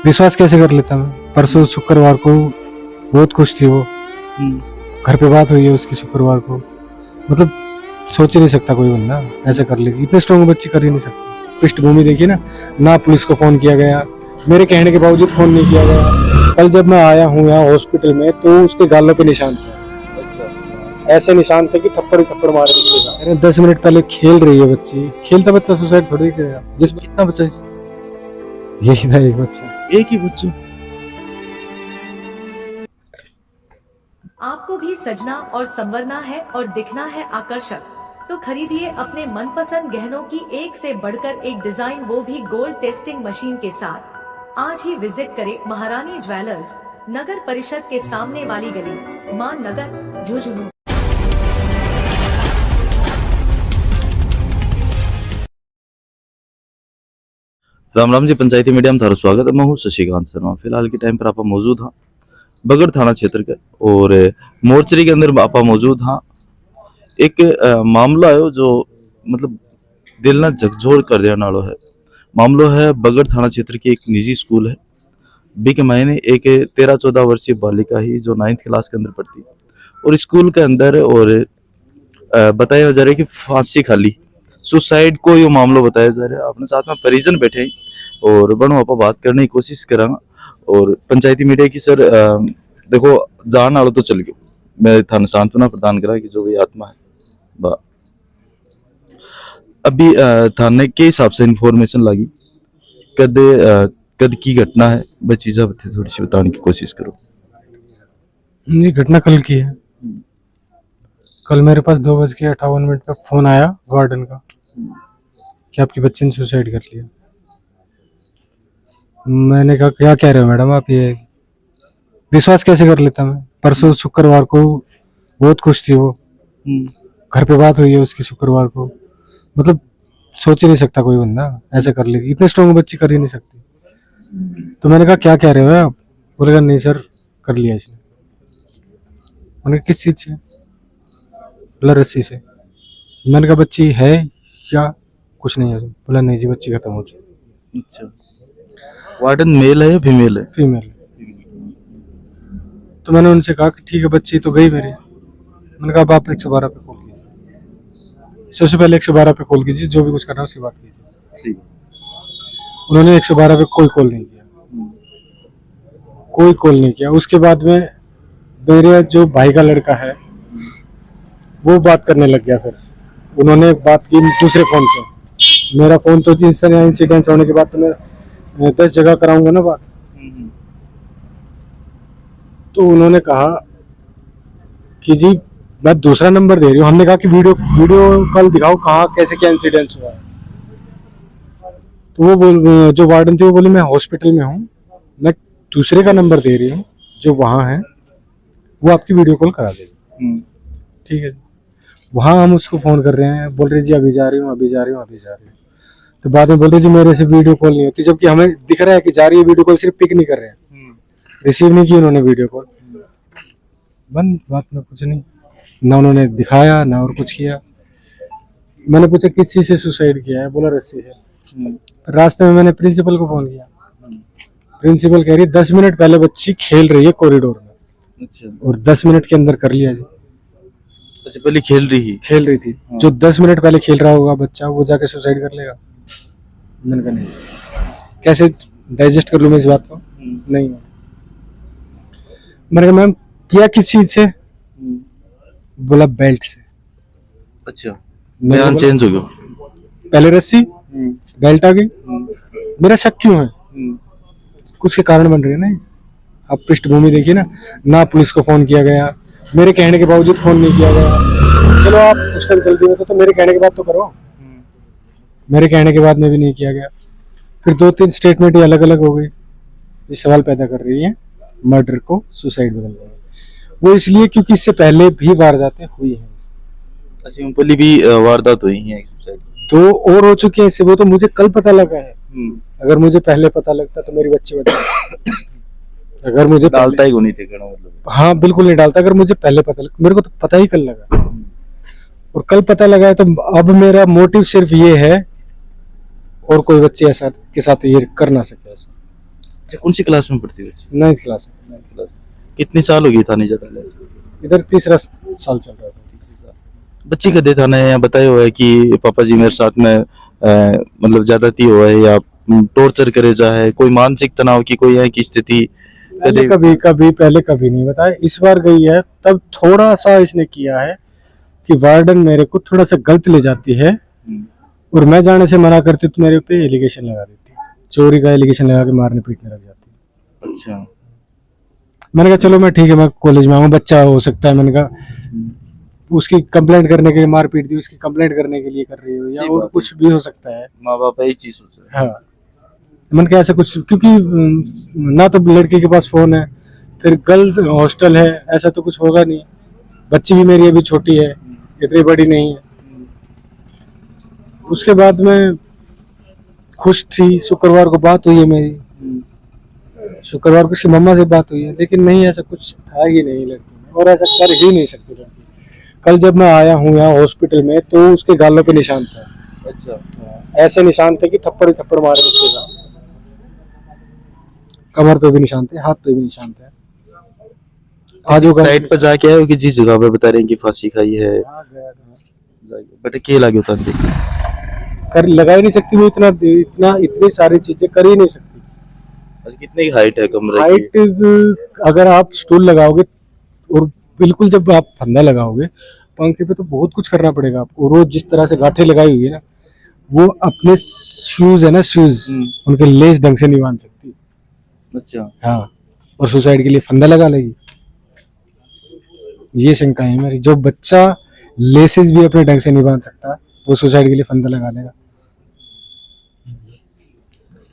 विश्वास कैसे कर लेता मैं। परसों शुक्रवार को बहुत खुश थी वो, घर पे बात हुई है उसकी शुक्रवार को। मतलब सोच ही नहीं सकता कोई बंदा ऐसा कर लेगी, इतने स्ट्रॉन्ग बच्ची कर ही नहीं सकती। पृष्ठभूमि देखिए ना पुलिस को फोन किया गया, मेरे कहने के बावजूद फोन नहीं किया गया। कल जब मैं आया हूँ यहाँ हॉस्पिटल में तो उसके गालों पे निशान थे। ऐसे निशान थे कि थप्पड़ ही थप्पड़ मारे उसके। अरे 10 मिनट पहले खेल रही है बच्ची, खेलता बच्चा सुसाइड थोड़ी करेगा। जिस कितना बच्चा है? यही था एक बच्चा, एक ही बच्चा। आपको भी सजना और संवरना है और दिखना है आकर्षक, तो खरीदिए अपने मनपसंद गहनों की एक से बढ़कर एक डिजाइन, वो भी गोल्ड टेस्टिंग मशीन के साथ। आज ही विजिट करें महारानी ज्वेलर्स, नगर परिषद के सामने वाली गली, मान नगर, झुंझुनू। राम राम जी, पंचायती मीडिया में थारा स्वागत है। मैं हूँ शशिकांत शर्मा। फिलहाल के टाइम पर आप मौजूद हाँ बगड़ थाना क्षेत्र के और मोर्चरी के अंदर आप मौजूद हाँ। एक मामला है जो मतलब दिल ना झकझोर कर देने वाला है। मामलो है बगड़ थाना क्षेत्र की एक निजी स्कूल है। बीके महीने एक 13-14 वर्षीय बालिका ही जो 9th क्लास के अंदर पढ़ती है और स्कूल के अंदर और बताया जा रहा है कि फांसी खाली सुसाइड को ये मामला बताया जा रहा है। अपने साथ में परिजन बैठे हैं और बड़ों आप बात करने की कोशिश करांगा। और पंचायती मीडिया की सर देखो जान आलो तो चल गयो, मैं थाने सांत्वना प्रदान करा कि जो भी आत्मा है बा अभी थाने के हिसाब से इंफॉर्मेशन लगी कद की घटना है बस चीज़ा थोड़ी सी बताने की कोशिश करो। ये घटना कल की है। कल मेरे पास 2:58 पे फोन आया वार्डन का कि आपकी बच्ची ने सुसाइड कर लिया। मैंने कहा क्या कह रहे हो मैडम आप, ये विश्वास कैसे कर लेता मैं। परसों शुक्रवार को बहुत खुश थी वो, घर पे बात हुई है उसकी शुक्रवार को। मतलब सोच ही नहीं सकता कोई बंदा ऐसा कर लेगी, इतने स्ट्रॉन्ग बच्ची कर ही नहीं सकती। तो मैंने कहा क्या कह रहे हो आप, बोलेगा नहीं सर कर लिया इसने। मैंने कहा किस चीज से, बोला रस्सी से। मैंने कहा बच्ची है या कुछ नहीं है, बोला नहीं जी बच्ची खत्म हो गई। अच्छा, वार्डन मेल है या फीमेल है? फीमेल। तो मैंने उनसे कहा कि ठीक है बच्ची तो गई मेरी। मैंने कहा अब आप 112 पे कॉल कीजिए, सबसे पहले 112 पे कॉल कीजिए, जो भी कुछ करना है उसकी बात कीजिए। उन्होंने 112 पे कोई कॉल नहीं किया, कोई कॉल नहीं किया। उसके बाद में मेरे जो भाई का लड़का है वो बात करने लग गया। फिर उन्होंने बात की दूसरे फोन से। मेरा फोन तो जिस तरह इंसिडेंट होने के बाद तो मैं 10 जगह कराऊंगा ना बात। तो उन्होंने कहा कि जी मैं दूसरा नंबर दे रही हूँ। हमने कहा कि वीडियो कॉल दिखाओ कहाँ कैसे क्या इंसिडेंट हुआ है। तो वो जो वार्डन थी वो बोली मैं हॉस्पिटल में हूँ, मैं दूसरे का नंबर दे रही हूँ जो वहाँ है, वो आपकी वीडियो कॉल करा देगी। ठीक है, वहाँ हम उसको फ़ोन कर रहे हैं, बोल रहे जी अभी जा रही हूँ अभी जा रही हूँ अभी जा रही हूँ। तो बाद में बोल रहे जी मेरे से वीडियो कॉल नहीं होती, जबकि हमें दिख रहा है कि जा रही है वीडियो कॉल, सिर्फ पिक नहीं कर रहे हैं, रिसीव नहीं की उन्होंने वीडियो कॉल। बंद बात में कुछ नहीं, ना उन्होंने दिखाया ना और कुछ किया। मैंने पूछा किस चीज़ से सुसाइड किया है, बोला रस्सी से। रास्ते में मैंने प्रिंसिपल को फ़ोन किया, प्रिंसिपल कह रही 10 मिनट पहले बच्ची खेल रही है कॉरिडोर में। अच्छा, और 10 मिनट के अंदर कर लिया जी। अच्छा, पहले खेल रही थी। जो 10 मिनट पहले खेल रहा होगा बच्चा वो जाके सुसाइड कर लेगा। मैंने कहा नहीं, कैसे डाइजेस्ट कर लूँ मैं इस बात को, नहीं। मैंने कहा मैम किया किस चीज से, बोला बेल्ट से। अच्छा, बयान चेंज हो गया, पहले रस्सी बेल्ट आ गई। मेरा शक क्यों है, कुछ के कारण बन रहे हैं ना। आप पृष्ठभूमि देखिए ना पुलिस को फोन किया गया, मेरे कहने के बावजूद फोन नहीं किया गया। चलो आप उस टाइम जल्दी में तो मेरे कहने के बाद तो करो, मेरे कहने के बाद में भी नहीं किया गया। फिर 2-3 स्टेटमेंट ही अलग अलग हो गई। ये सवाल पैदा कर रही है मर्डर को सुसाइड बदल रहे हैं। वो इसलिए क्योंकि इससे पहले भी वारदातें हुई हैं। अच्छा, पहले भी वारदात हुई है सुसाइड, 2 और हो चुके हैं इससे। वो तो मुझे कल पता लगा है, अगर मुझे पहले पता लगता तो मेरी बच्ची बचा। अगर मुझे डालता ही नहीं थे मतलब। हाँ बिल्कुल नहीं डालता, अगर मुझे पहले पता लगा। मेरे को तो पता ही कल लगा, और कल पता लगा है तो अब मेरा मोटिव सिर्फ ये है और कोई बच्चे ऐसा के साथ ये कर ना सके ऐसा। अच्छा, कौन सी क्लास में पढ़ती है बच्ची? 9th क्लास में। कितनी साल हो गई थाने जाता है? इधर 3रा साल चल रहा था। बच्ची का देता है या बताया हुआ है कि पापा जी मेरे साथ में मतलब ज्यादती हुआ है या टॉर्चर करे जा है, कोई मानसिक तनाव की कोई है की स्थिति? पहले कभी नहीं बताया। इस बार गई है तब थोड़ा सा इसने किया है कि वार्डन मेरे को थोड़ा सा गलत ले जाती है और मैं जाने से मना करती तो मेरे पे एलिगेशन लगा देती, चोरी का एलिगेशन लगा के मारने पीटने लग जाती। अच्छा, मैंने कहा चलो मैं ठीक है, मैं कॉलेज में आऊंगा, बच्चा हो सकता है। मैंने कहा उसकी कंप्लेंट करने के लिए मार पीट दी, उसकी कंप्लेंट करने के लिए कर रही हो या और कुछ भी हो सकता है। माँ बाप यही चीज सोच रहे हैं। हाँ, मैंने कहा ऐसा कुछ, क्योंकि ना तो लड़के के पास फोन है, फिर गर्ल्स हॉस्टल है, ऐसा तो कुछ होगा नहीं। बच्ची भी मेरी अभी छोटी है, इतनी बड़ी नहीं है। उसके बाद में खुश थी, शुक्रवार को बात हुई है मेरी, शुक्रवार को उसकी मम्मा से बात हुई है, लेकिन नहीं, ऐसा कुछ था ही नहीं लड़की में, और ऐसा कर ही नहीं सकती लड़की। कल जब मैं आया हूँ यहाँ हॉस्पिटल में तो उसके गालों पे निशान था। अच्छा, ऐसे निशान थे कि थप्पड़ ही थप्पड़ मारे उसके साथ, कमर पे भी निशान थे, हाथ पे भी निशान थे। आज वो साइड पर जाके आए हो कि जिस जगह पे बता रहे हैं कि फांसी खाई है? बट के लगे होता है कर लगा ही नहीं सकती वो, इतनी सारी चीजें कर ही नहीं सकती। कितनी हाइट है कमरे की? हाइट अगर आप स्टूल लगाओगे और बिल्कुल जब आप फंदा लगाओगे पंखे पे तो बहुत कुछ करना पड़ेगा आपको। रोज जिस तरह से गांठें लगाई हुई है ना, वो अपने शूज है ना, शूज उनके लेस ढंग से नहीं बांध सकती। अच्छा, हाँ, और सुसाइड के लिए फंदा लगा लेगी, ये शंका है मेरी। जो बच्चा लेसेस भी अपने ढंग से नहीं बांध सकता, वो सुसाइड के लिए फंदा लगा लेगा।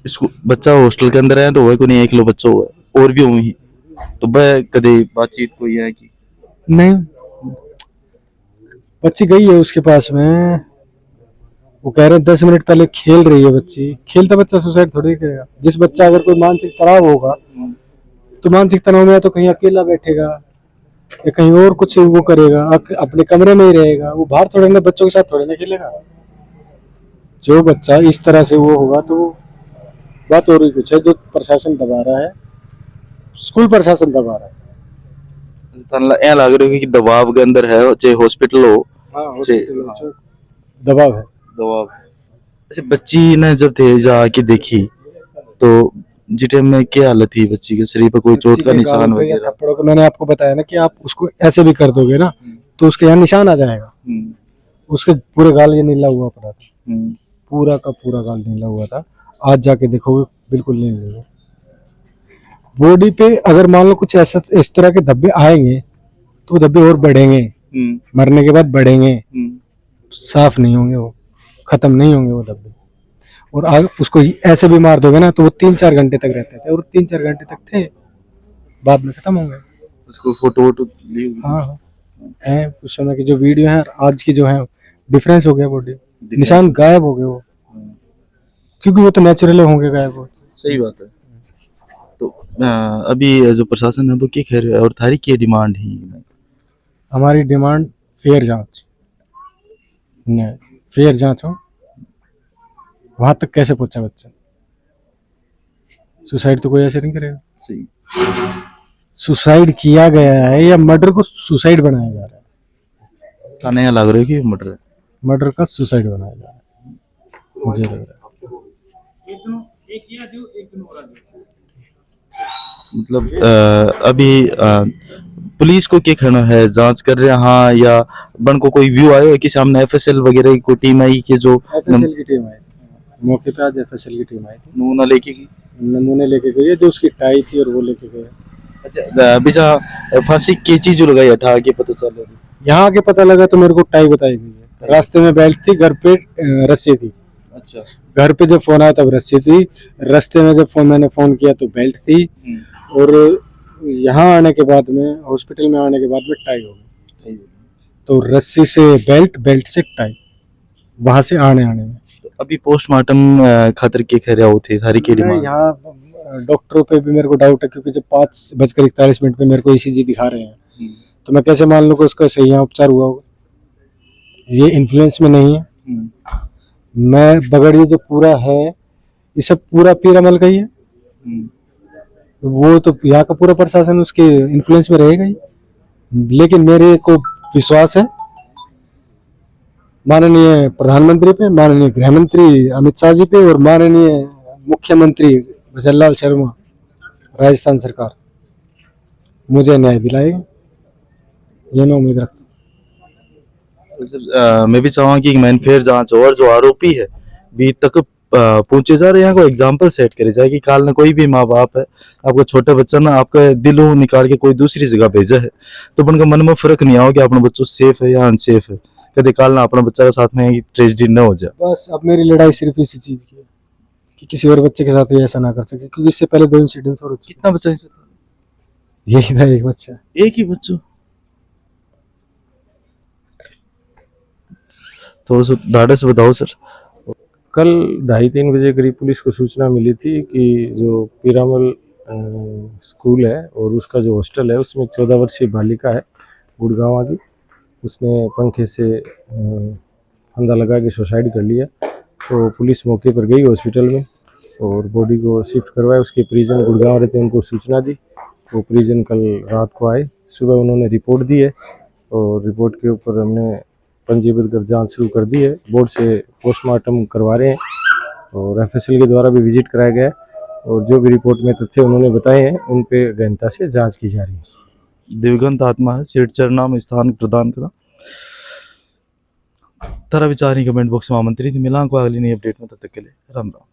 इसको बच्चा हॉस्टल के अंदर है तो वह को नहीं, एक लो बच्चा हुआ है और भी हुई ही तो वह कदे बातचीत कोई है कि नहीं? बच्ची गई है उसके पास में, वो कह रहे हैं 10 मिनट पहले खेल रही है बच्ची। खेलता बच्चा सुसाइड थोड़ी करेगा। जिस बच्चा अगर कोई मानसिक तनाव होगा तो मानसिक तनाव में तो कहीं अकेला बैठेगा या कहीं और कुछ वो करेगा, अपने कमरे में ही रहेगा, वो बाहर थोड़े ना बच्चों के साथ थोड़े ना खेलेगा। जो बच्चा इस तरह से वो होगा तो बात और ही कुछ है। जो प्रशासन दबा रहा है, स्कूल प्रशासन दबा रहा है। ऐ लग रहा है कि दबाव के अंदर है, चाहे हॉस्पिटल हो। हाँ, हॉस्पिटल हो, दबाव है। दबाव। अच्छा, बच्ची ने जब थे जाके देखी तो जिस टाइम में क्या हालत थी बच्ची के शरीर पर? कोई चोट का निशान वगैरह? थप्पड़ों का मैंने आपको बताया ना कि आप उसको ऐसे भी कर दोगे ना तो उसके यहाँ निशान आ जाएगा। उसके पूरे गाल ये नीला हुआ पड़ा था, पूरा का पूरा गाल नीला हुआ था। आज जाके देखोगे बिल्कुल नहीं नीला। बॉडी पे अगर मान लो कुछ ऐसा इस तरह के धब्बे आएंगे तो धब्बे और बढ़ेंगे, मरने के बाद बढ़ेंगे, साफ नहीं होंगे, वो खत्म नहीं होंगे वो धब्बे। और आगे उसको ऐसे भी मार दोगे ना तो वो 3-4 घंटे तक रहते थे, और 3-4 घंटे तक थे, बाद में खत्म होंगे। उसको फोटो वोटो हाँ है, उस समय की जो वीडियो है आज की जो है डिफरेंस हो गया। बॉडी निशान गायब हो गए वो, क्योंकि वो तो नेचुरल होंगे गायब हो। सही बात है। तो अभी जो प्रशासन है वो क्या कह रहे हैं और थारी की डिमांड है? हमारी डिमांड फेयर जांच, फेयर जांच हो। वहां तक कैसे पहुंचा बच्चा? सुसाइड तो कोई ऐसे नहीं करेगा। सही। सुसाइड किया गया है या मर्डर को सुसाइड बनाया जा रहा है? थाने लग रहा है कि मर्डर है, मर्डर का सुसाइड बनाया जा रहा है, मुझे लग रहा है। मतलब अभी पुलिस को क्या कहना है? जांच कर रहे हैं हाँ, या बन को कोई व्यू आया है कि सामने एफएसएल वगैरह की कोई टीम आई कि जो एफएसएल की टीम आई मौके पे? आज एफएसएल की टीम आई थी, नमूना लेके गई, नमूने लेके गई है, जो उसकी टाई थी और वो लेके गए। अच्छा, बिचा फांसी की चीज लगाई हटा के पता चल रहा? यहाँ आके पता लगा तो मेरे को टाई बताई गई है। रास्ते में बेल्ट थी, घर पे रस्सी थी। अच्छा, घर पे जब फोन आया तब रस्सी थी, रास्ते में जब मैंने फोन किया तो बेल्ट थी, और यहाँ आने के बाद में, हॉस्पिटल में आने के बाद में टाई हो गई। तो रस्सी से बेल्ट, बेल्ट से टाई, वहां से आने में। तो अभी पोस्टमार्टम खातिर के कह रहे होते सारी की डिमांड? यहाँ डॉक्टरों पे भी मेरे को डाउट है, क्योंकि जब 5:41 पे मेरे को ईसीजी दिखा रहे हैं तो मैं कैसे मान लूँ कि उसका सही यहाँ उपचार हुआ होगा? ये इन्फ्लुएंस में नहीं है। मैं बगड़ ये जो पूरा है ये सब पूरा पीरामल का ही है, वो तो यहाँ का पूरा प्रशासन उसके इन्फ्लुएंस में रहेगा ही। लेकिन मेरे को विश्वास है माननीय प्रधानमंत्री पे, माननीय गृह मंत्री अमित शाह जी पे और माननीय मुख्यमंत्री भजनलाल शर्मा राजस्थान सरकार मुझे न्याय दिलाएगी, ये मैं उम्मीद रखता हूँ। तो सर, मैं भी चाहूँगा कि मैनफेयर जांच और जो आरोपी है भी तक पहुंचे जा रहे हैं को एग्जाम्पल सेट करे जाए कि काल ना कोई भी माँ बाप है आपका छोटा बच्चा ना आपका दिलों निकाल के कोई दूसरी जगह भेजा है तो उनका मन में फर्क नहीं आओ कि अपना बच्चों सेफ है या अनसेफ है, कभी काल ना अपना बच्चा के साथ में ट्रेजेडी न हो जाए। बस अब मेरी लड़ाई सिर्फ इसी चीज की है कि किसी और बच्चे के साथ ये ऐसा ना कर सके, क्योंकि इससे पहले 2 इंसिडेंट्स और हो चुके। कितना बच्चा है सर? यही था, एक बच्चा। एक ही बच्चों? थोड़ा सा डाटा से बताओ सर। कल 2:30-3 बजे करीब पुलिस को सूचना मिली थी कि जो पीरामल स्कूल है और उसका जो हॉस्टल है उसमें 14 वर्षीय बालिका है गुड़गांव की, उसने पंखे से फंदा लगा के सुसाइड कर लिया। तो पुलिस मौके पर गई हॉस्पिटल में और बॉडी को शिफ्ट करवाया। उसके परिजन गुड़गांव रहते उनको सूचना दी, वो परिजन कल रात को आए, सुबह उन्होंने रिपोर्ट दी है और रिपोर्ट के ऊपर हमने पंजीबद्ध कर जांच शुरू कर दी है। बोर्ड से पोस्टमार्टम करवा रहे हैं और एफएसएल के द्वारा भी विजिट कराया गया है और जो भी रिपोर्ट में तथ्य उन्होंने बताए हैं उन पे गहनता से जांच की जा रही है। दिवंगत आत्मा है सिर चरणा में स्थान प्रदान करा। तारा विचार कमेंट बॉक्स में आमंत्रित मिला को अगली नई अपडेट में, तब तक के लिए राम राम।